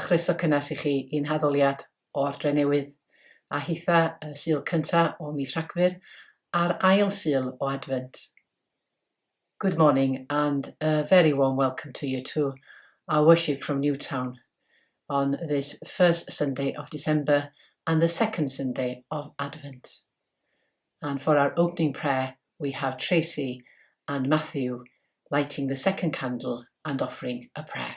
chroeso cynnes i chi i'n Haddoliad o'r Drenewydd, a hitha y sul cyntaf o mis Rhagfyr a'r ail sul o Advent. Good morning and a very warm welcome to you to our worship from Newtown on this first Sunday of December and the second Sunday of Advent. And for our opening prayer, we have Tracy and Matthew lighting the second candle and offering a prayer.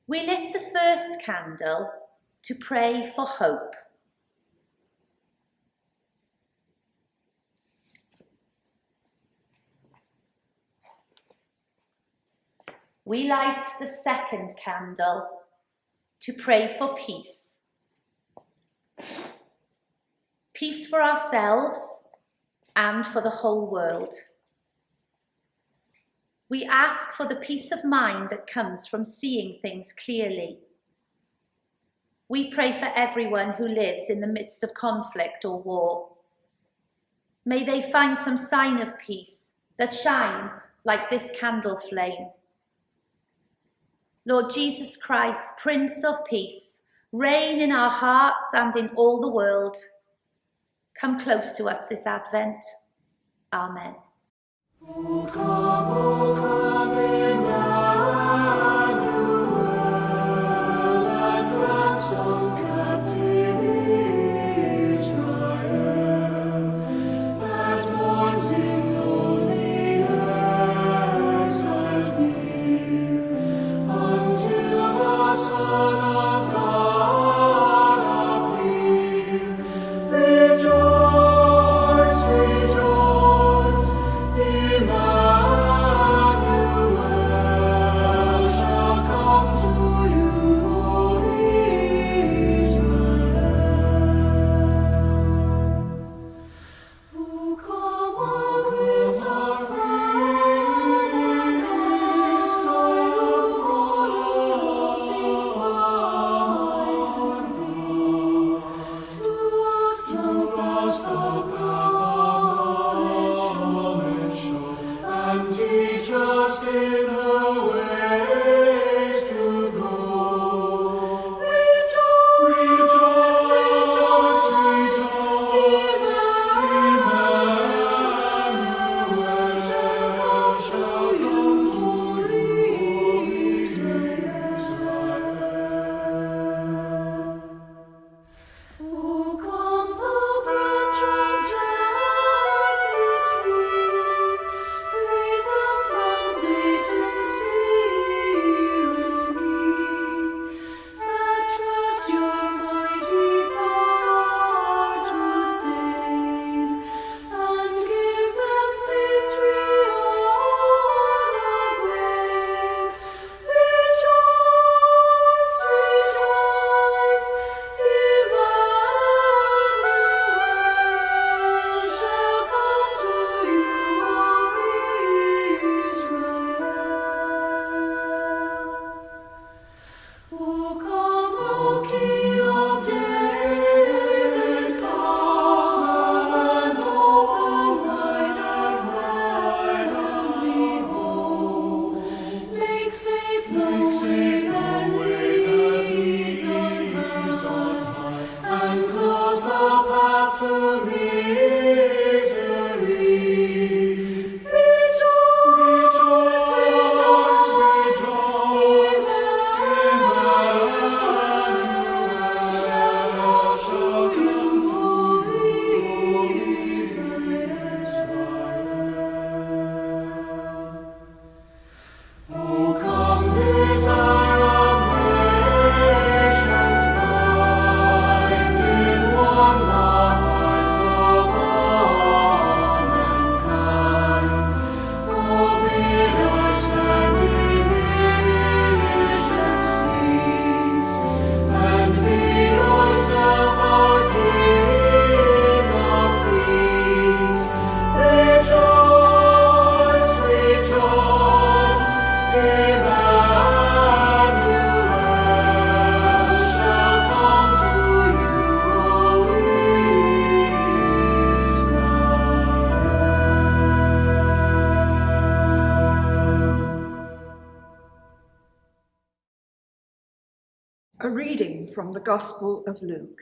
We lit the first candle to pray for hope. We light the second candle to pray for peace. Peace for ourselves and for the whole world. We ask for the peace of mind that comes from seeing things clearly. We pray for everyone who lives in the midst of conflict or war. May they find some sign of peace that shines like this candle flame. Lord Jesus Christ, Prince of Peace, reign in our hearts and in all the world. Come close to us this Advent. Amen. O come, Emmanuel, and ransom captive Israel, that mourns in lonely exile near, until the Son of God appear. Rejoice, rejoice, Emmanuel shall come to you, O Israel. O come, O Christ our Friend, Christ thy unfold all things might and God. To us the path of knowledge show, and teach us in her ways to go. Rejoice, rejoice, rejoice, Emmanuel shall come to you, Israel. O come, the branch of Jesse's tree, free them from Satan's tyranny, that trust your mighty power to save, and give them victory o'er the grave. Rejoice, rejoice, Emmanuel shall come to you, O Israel. O come, O King of David, come and open wide and behold. Make safe the way that leads on high, and close the path to misery. Rejoice, rejoice, rejoice, Emmanuel A reading from the Gospel of Luke.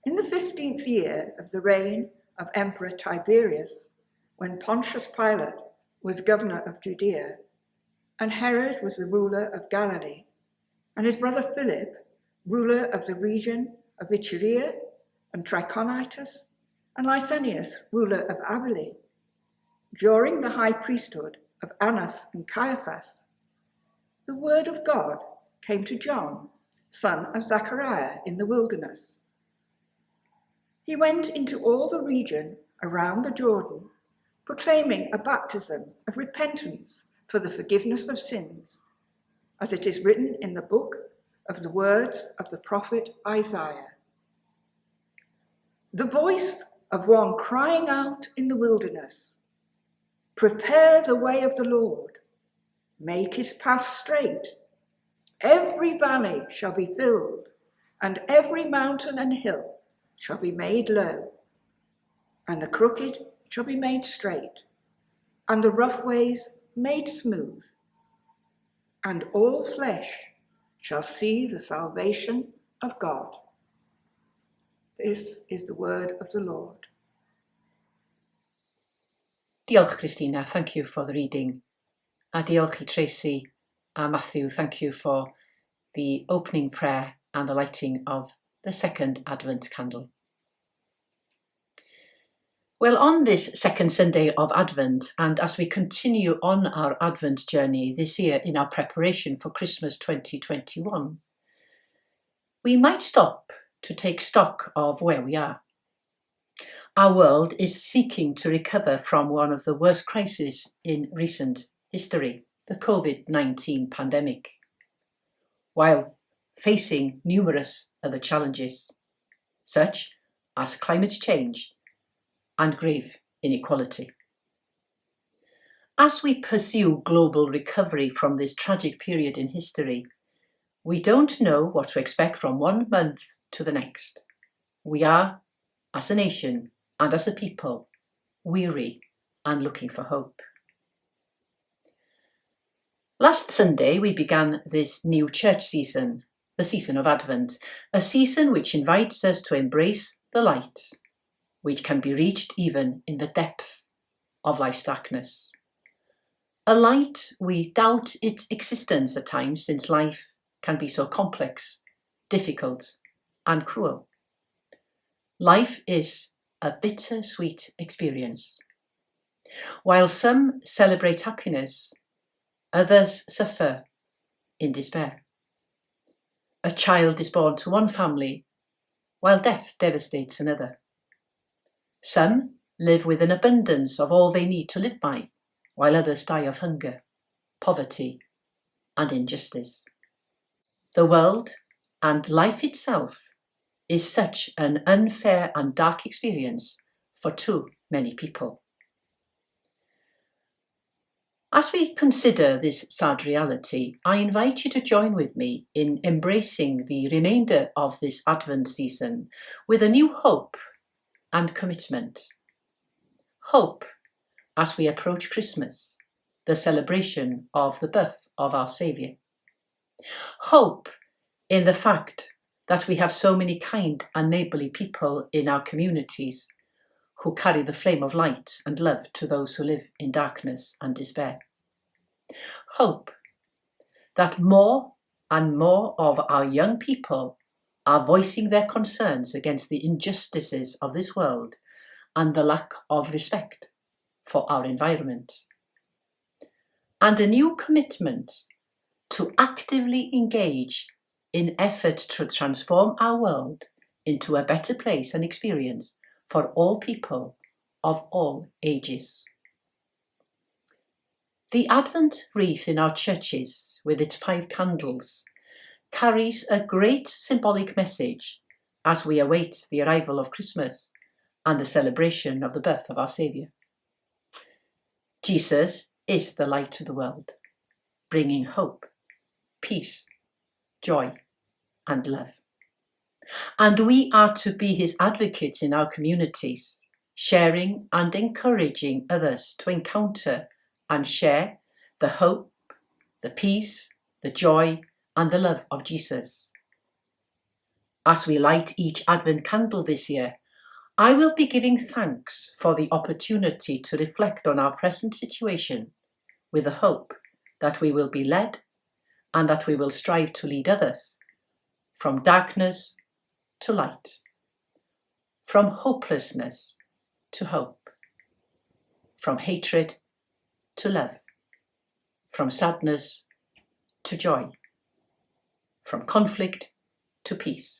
In the 15th year of the reign of Emperor Tiberius, when Pontius Pilate was governor of Judea, and Herod was the ruler of Galilee, and his brother Philip, ruler of the region of Iturea and Trachonitis, and Lysanias, ruler of Abilene, during the high priesthood of Annas and Caiaphas, the word of God came to John, son of Zechariah, in the wilderness. He went into all the region around the Jordan, proclaiming a baptism of repentance for the forgiveness of sins, as it is written in the book of the words of the prophet Isaiah. The voice of one crying out in the wilderness, "Prepare the way of the Lord, make his path straight. Every valley shall be filled, and every mountain and hill shall be made low, and the crooked shall be made straight, and the rough ways made smooth, and all flesh shall see the salvation of God." This is the word of the Lord. Diolch, Christina. Thank you for the reading. A diolch I Tracy and Matthew. Thank you for the opening prayer and the lighting of the second Advent candle. Well, on this second Sunday of Advent, and as we continue on our Advent journey this year in our preparation for Christmas 2021, we might stop to take stock of where we are. Our world is seeking to recover from one of the worst crises in recent history, the COVID-19 pandemic, while facing numerous other challenges, such as climate change and grave inequality. As we pursue global recovery from this tragic period in history, we don't know what to expect from one month to the next. We are, as a nation and as a people, weary and looking for hope. Last Sunday, we began this new church season, the season of Advent, a season which invites us to embrace the light, which can be reached even in the depth of life's darkness. A light we doubt its existence at times, since life can be so complex, difficult, and cruel. Life is a bittersweet experience. While some celebrate happiness, others suffer in despair. A child is born to one family, while death devastates another. Some live with an abundance of all they need to live by, while others die of hunger, poverty, and injustice. The world and life itself is such an unfair and dark experience for too many people. As we consider this sad reality, I invite you to join with me in embracing the remainder of this Advent season with a new hope and commitment. Hope as we approach Christmas, the celebration of the birth of our Saviour. Hope in the fact that we have so many kind and neighbourly people in our communities who carry the flame of light and love to those who live in darkness and despair. Hope that more and more of our young people are voicing their concerns against the injustices of this world and the lack of respect for our environment. And a new commitment to actively engage in efforts to transform our world into a better place and experience for all people of all ages. The Advent wreath in our churches, with its 5 candles, carries a great symbolic message as we await the arrival of Christmas and the celebration of the birth of our Saviour. Jesus is the light of the world, bringing hope, peace, joy, and love. And we are to be his advocates in our communities, sharing and encouraging others to encounter and share the hope, the peace, the joy, and the love of Jesus. As we light each Advent candle this year, I will be giving thanks for the opportunity to reflect on our present situation with the hope that we will be led and that we will strive to lead others from darkness to light, from hopelessness to hope, from hatred to love, from sadness to joy, from conflict to peace,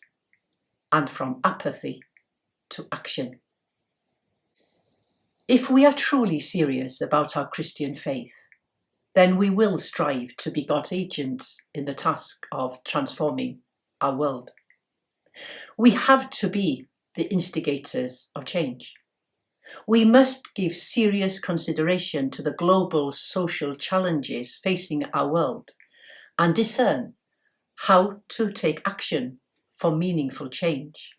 and from apathy to action. If we are truly serious about our Christian faith, then we will strive to be God's agents in the task of transforming our world. We have to be the instigators of change. We must give serious consideration to the global social challenges facing our world and discern how to take action for meaningful change.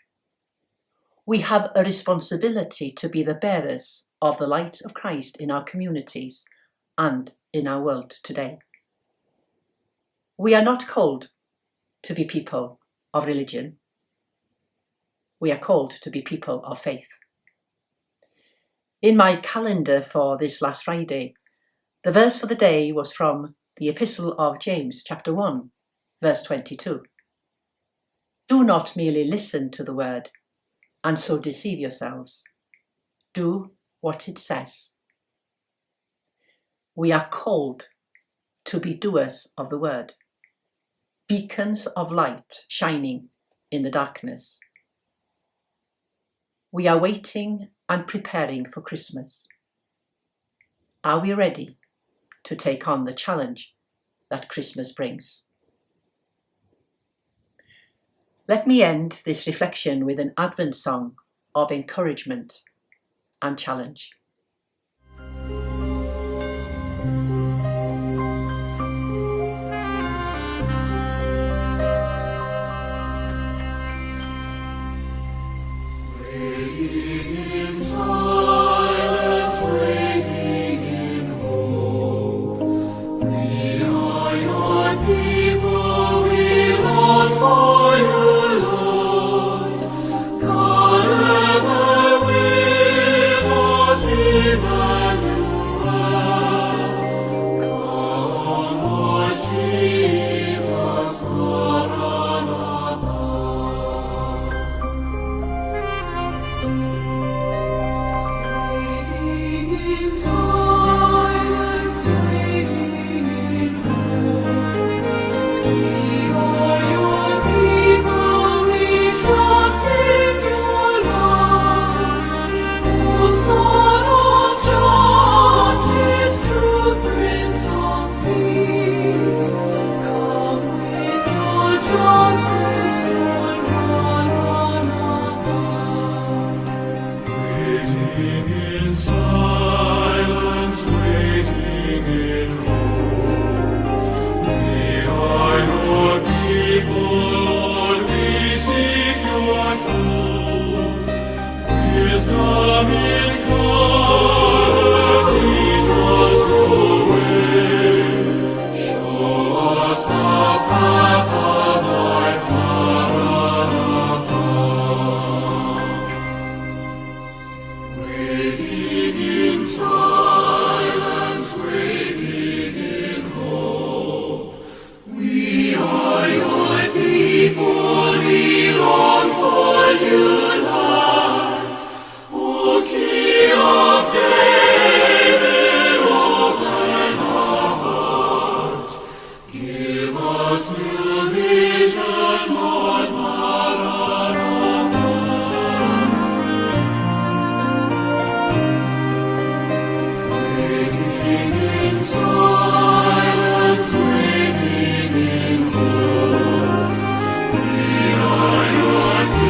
We have a responsibility to be the bearers of the light of Christ in our communities and in our world today. We are not called to be people of religion. We are called to be people of faith. In my calendar for this last Friday, the verse for the day was from the Epistle of James, chapter 1, verse 22. Do not merely listen to the word and so deceive yourselves. Do what it says. We are called to be doers of the word, beacons of light shining in the darkness. We are waiting and preparing for Christmas. Are we ready to take on the challenge that Christmas brings? Let me end this reflection with an Advent song of encouragement and challenge.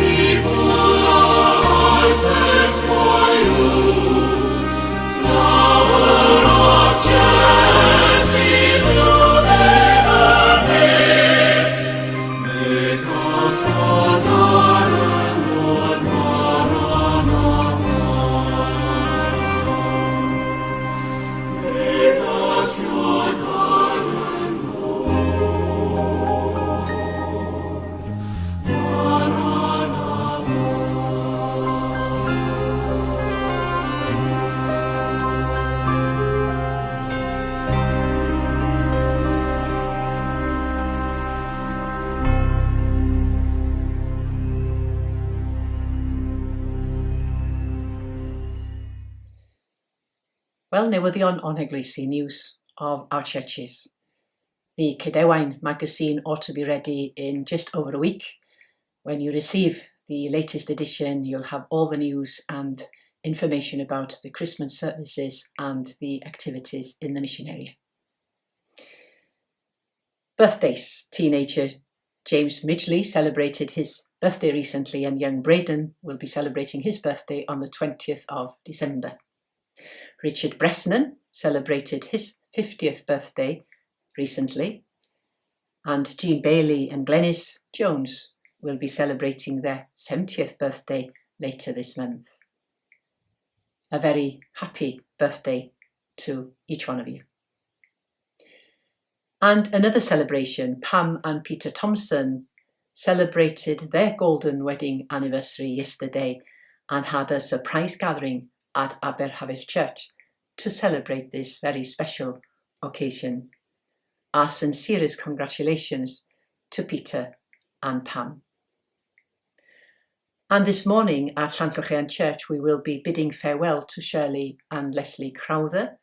People Wel, newyddion on Eglwys, news of our churches. The Cedewain magazine ought to be ready in just over a week. When you receive the latest edition, you'll have all the news and information about the Christmas services and the activities in the mission area. Birthdays. Teenager James Midgley celebrated his birthday recently, and young Braden will be celebrating his birthday on the 20th of December. Richard Bresnan celebrated his 50th birthday recently, and Jean Bailey and Glenys Jones will be celebrating their 70th birthday later this month. A very happy birthday to each one of you. And another celebration, Pam and Peter Thompson celebrated their golden wedding anniversary yesterday and had a surprise gathering at Aberhafys Church to celebrate this very special occasion. Our sincerest congratulations to Peter and Pam. And this morning at Llanllwchean Church we will be bidding farewell to Shirley and Leslie Crowther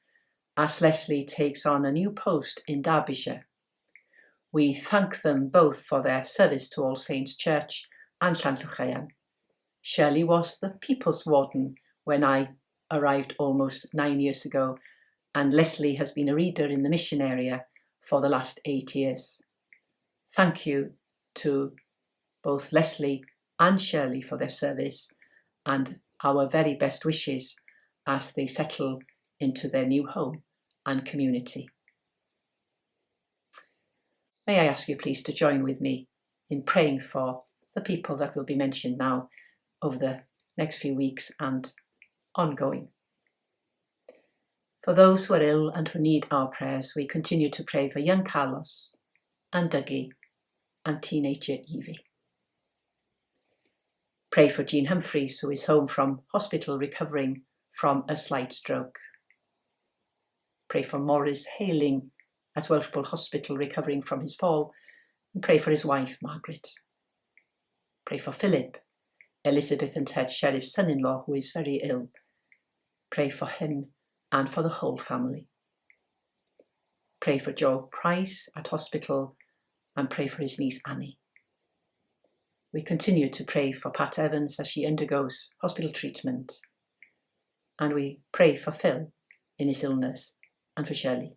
as Leslie takes on a new post in Derbyshire. We thank them both for their service to All Saints Church and Llanllwchean. Shirley was the People's Warden when I arrived almost 9 years ago, and Leslie has been a reader in the mission area for the last 8 years. Thank you to both Leslie and Shirley for their service, and our very best wishes as they settle into their new home and community. May I ask you please to join with me in praying for the people that will be mentioned now over the next few weeks and ongoing. For those who are ill and who need our prayers, we continue to pray for young Carlos and Dougie and teenager Evie. Pray for Jean Humphreys, who is home from hospital recovering from a slight stroke. Pray for Morris Hailing at Welshpool Hospital recovering from his fall, and pray for his wife Margaret. Pray for Philip, Elizabeth and Ted Sheriff's son-in-law, who is very ill. Pray for him and for the whole family. Pray for Joe Price at hospital and pray for his niece Annie. We continue to pray for Pat Evans as she undergoes hospital treatment, and we pray for Phil in his illness and for Shirley.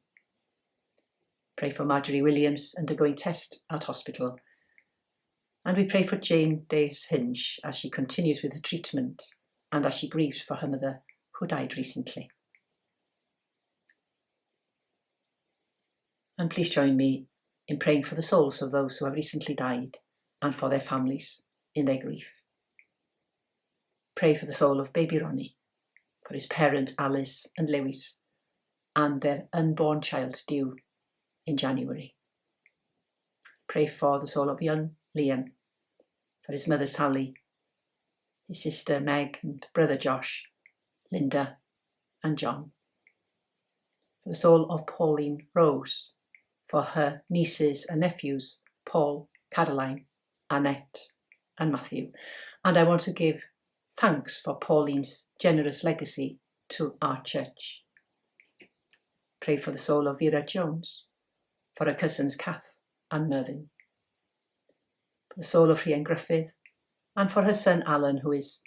Pray for Marjorie Williams undergoing test at hospital, and we pray for Jane Daves Hinge as she continues with her treatment and as she grieves for her mother who died recently. And please join me in praying for the souls of those who have recently died and for their families in their grief. Pray for the soul of baby Ronnie, for his parents Alice and Lewis, and their unborn child due in January. Pray for the soul of young Liam, for his mother Sally, his sister Meg and brother Josh, Linda and John. For the soul of Pauline Rose, for her nieces and nephews Paul, Caroline, Annette and Matthew. And I want to give thanks for Pauline's generous legacy to our church. Pray for the soul of Vera Jones, for her cousins Kath and Mervyn. For the soul of Rhian Griffith and for her son Alan, who is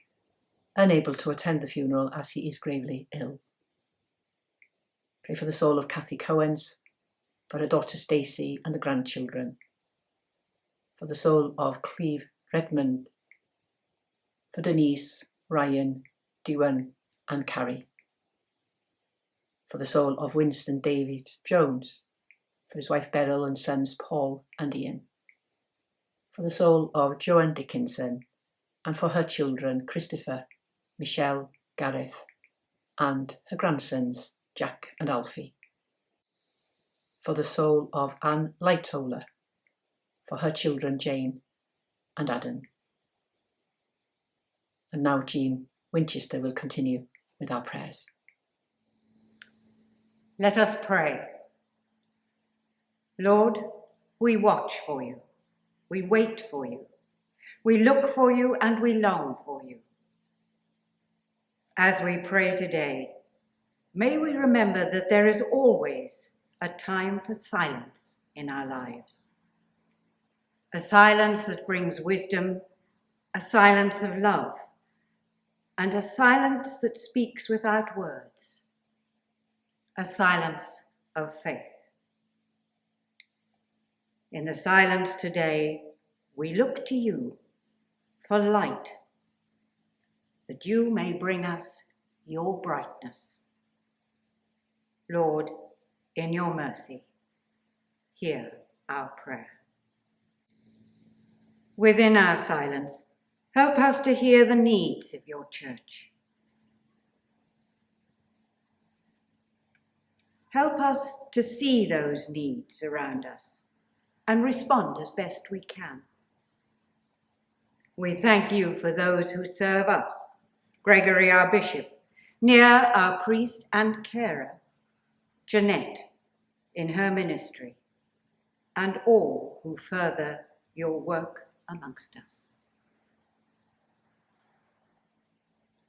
unable to attend the funeral as he is gravely ill. Pray for the soul of Kathy Cowens, for her daughter Stacey and the grandchildren. For the soul of Cleve Redmond, for Denise, Ryan, Dewan and Carrie. For the soul of Winston David Jones, for his wife Beryl and sons Paul and Ian. For the soul of Joanne Dickinson and for her children Christopher, Michelle, Gareth and her grandsons Jack and Alfie. For the soul of Anne Lightoller, for her children Jane and Adam. And now Jean Winchester will continue with our prayers. Let us pray. Lord, we watch for you, we wait for you, we look for you and we long for you. As we pray today, may we remember that there is always a time for silence in our lives. A silence that brings wisdom, a silence of love, and a silence that speaks without words, a silence of faith. In the silence today, we look to you for light, that you may bring us your brightness. Lord, in your mercy, hear our prayer. Within our silence, help us to hear the needs of your church. Help us to see those needs around us and respond as best we can. We thank you for those who serve us, Gregory our bishop, Near our priest and carer, Jeanette in her ministry, and all who further your work amongst us.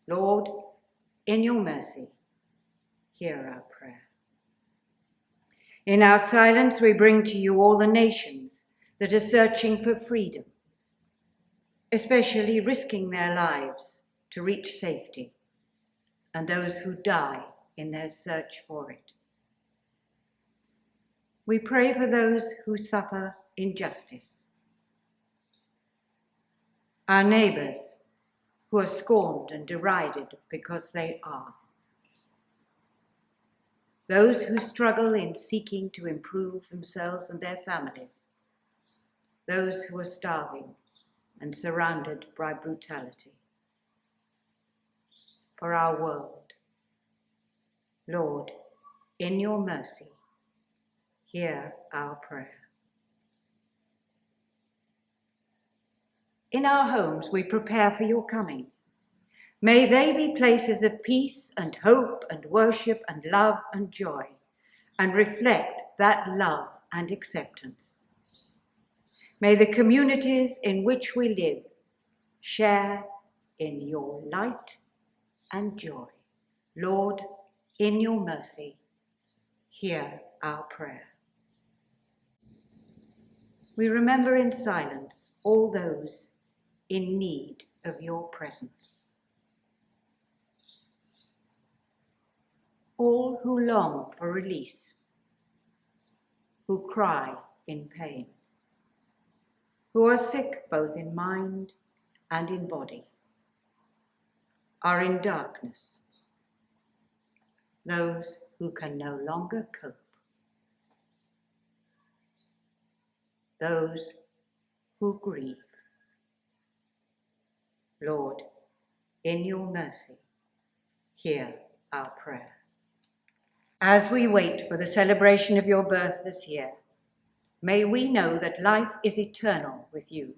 Lord, in your mercy, hear our prayer. In our silence, we bring to you all the nations that are searching for freedom, especially risking their lives to reach safety, and those who die in their search for it. We pray for those who suffer injustice, our neighbours who are scorned and derided because they are, those who struggle in seeking to improve themselves and their families, those who are starving and surrounded by brutality. For our world, Lord, in your mercy, hear our prayer. In our homes, we prepare for your coming. May they be places of peace and hope and worship and love and joy, and reflect that love and acceptance. May the communities in which we live share in your light and joy. Lord, in your mercy, hear our prayer. We remember in silence all those in need of your presence. All who long for release, who cry in pain, who are sick both in mind and in body, are in darkness, those who can no longer cope, those who grieve. Lord, in your mercy, hear our prayer. As we wait for the celebration of your birth this year, may we know that life is eternal with you,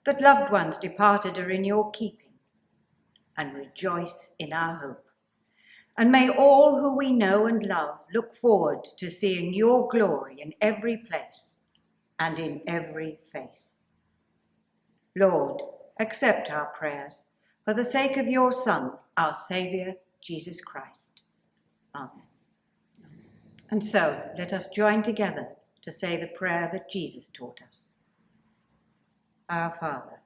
that loved ones departed are in your keeping, and rejoice in our hope. And may all who we know and love look forward to seeing your glory in every place and in every face. Lord, accept our prayers for the sake of your Son, our Saviour, Jesus Christ. Amen. And so, let us join together to say the prayer that Jesus taught us. Our Father,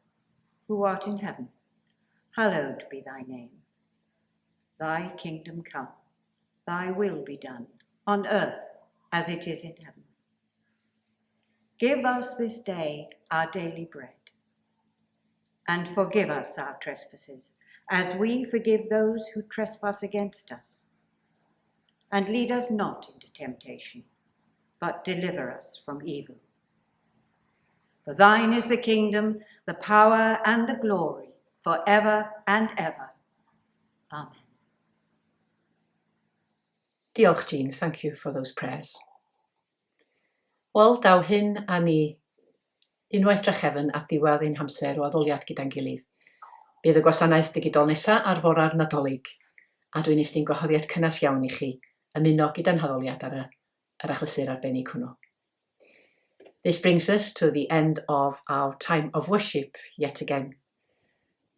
who art in heaven, hallowed be thy name. Thy kingdom come, thy will be done, on earth as it is in heaven. Give us this day our daily bread, and forgive us our trespasses, as we forgive those who trespass against us. And lead us not into temptation, but deliver us from evil. For thine is the kingdom, the power, and the glory, forever and ever. Amen. Diolch, Jean. Thank you for those prayers. Wel, daw hyn a ni unwaith drachefn at ddiwedd ein hamser o addoliad gyda'n gilydd. Bydd y gwasanaeth digidol nesaf ar fora'r Nadolig, a dwi'n estyn gwahoddiad cynnes iawn i chi ymuno gyda'n haddoliad ar yr achlysur arbennig hwnnw. This brings us to the end of our time of worship yet again.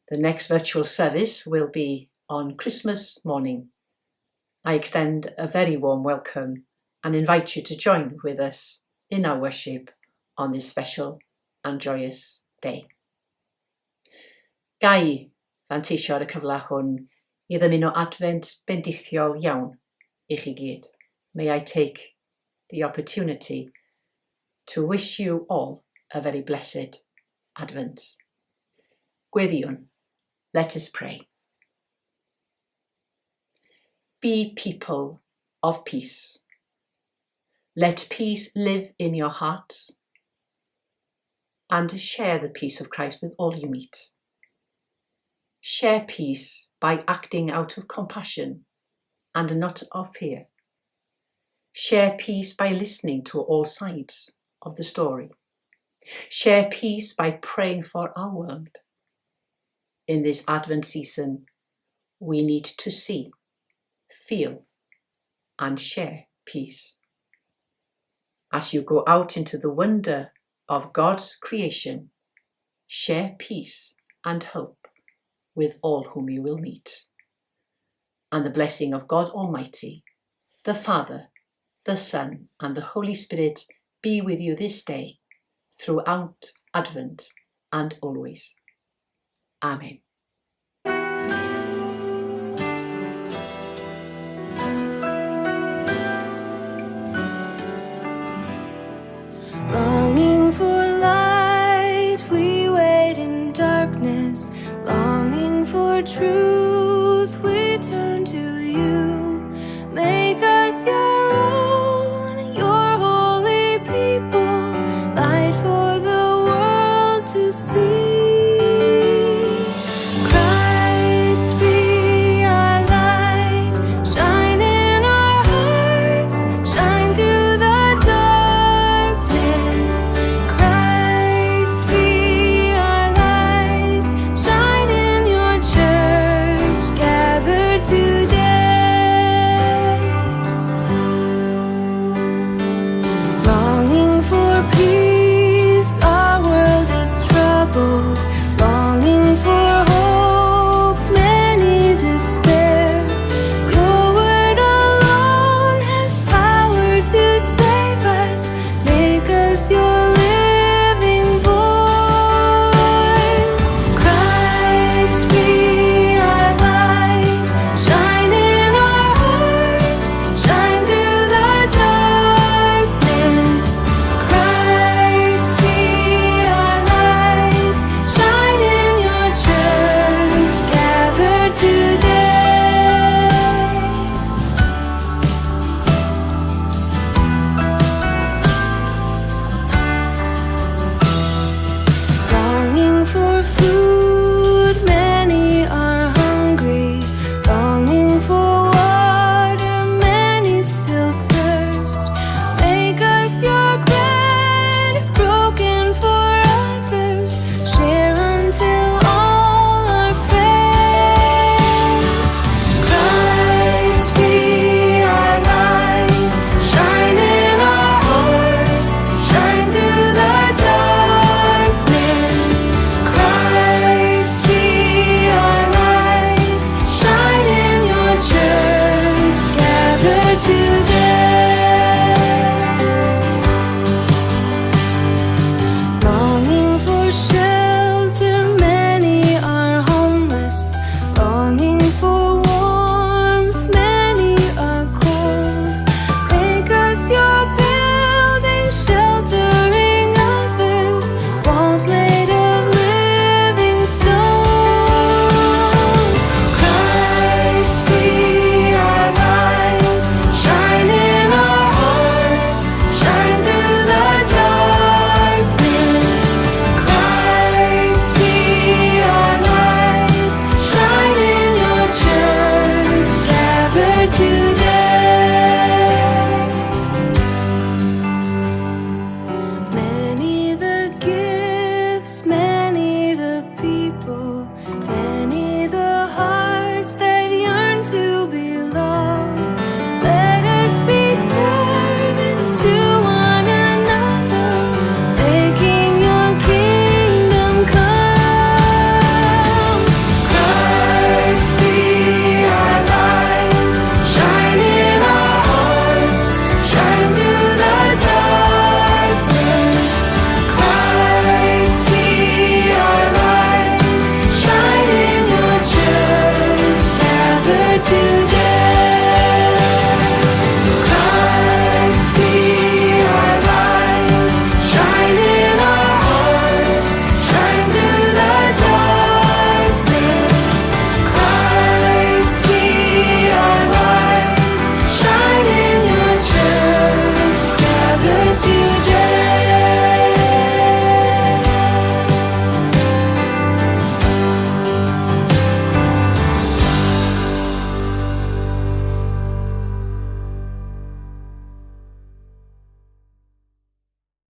The next virtual service will be on Christmas morning, I extend a very warm welcome and invite you to join with us in our worship on this special and joyous day. Gai fanteisio ar y cyfle hwn I ddymuno advent bendithiol iawn I chi gyd. May I take the opportunity to wish you all a very blessed Advent. Gweddiwn, let us pray. Be people of peace. Let peace live in your hearts and share the peace of Christ with all you meet. Share peace by acting out of compassion and not of fear. Share peace by listening to all sides of the story. Share peace by praying for our world. In this Advent season, we need to see, feel, and share peace. As you go out into the wonder of God's creation, share peace and hope with all whom you will meet. And the blessing of God Almighty, the Father, the Son, and the Holy Spirit be with you this day, throughout Advent and always. Amen.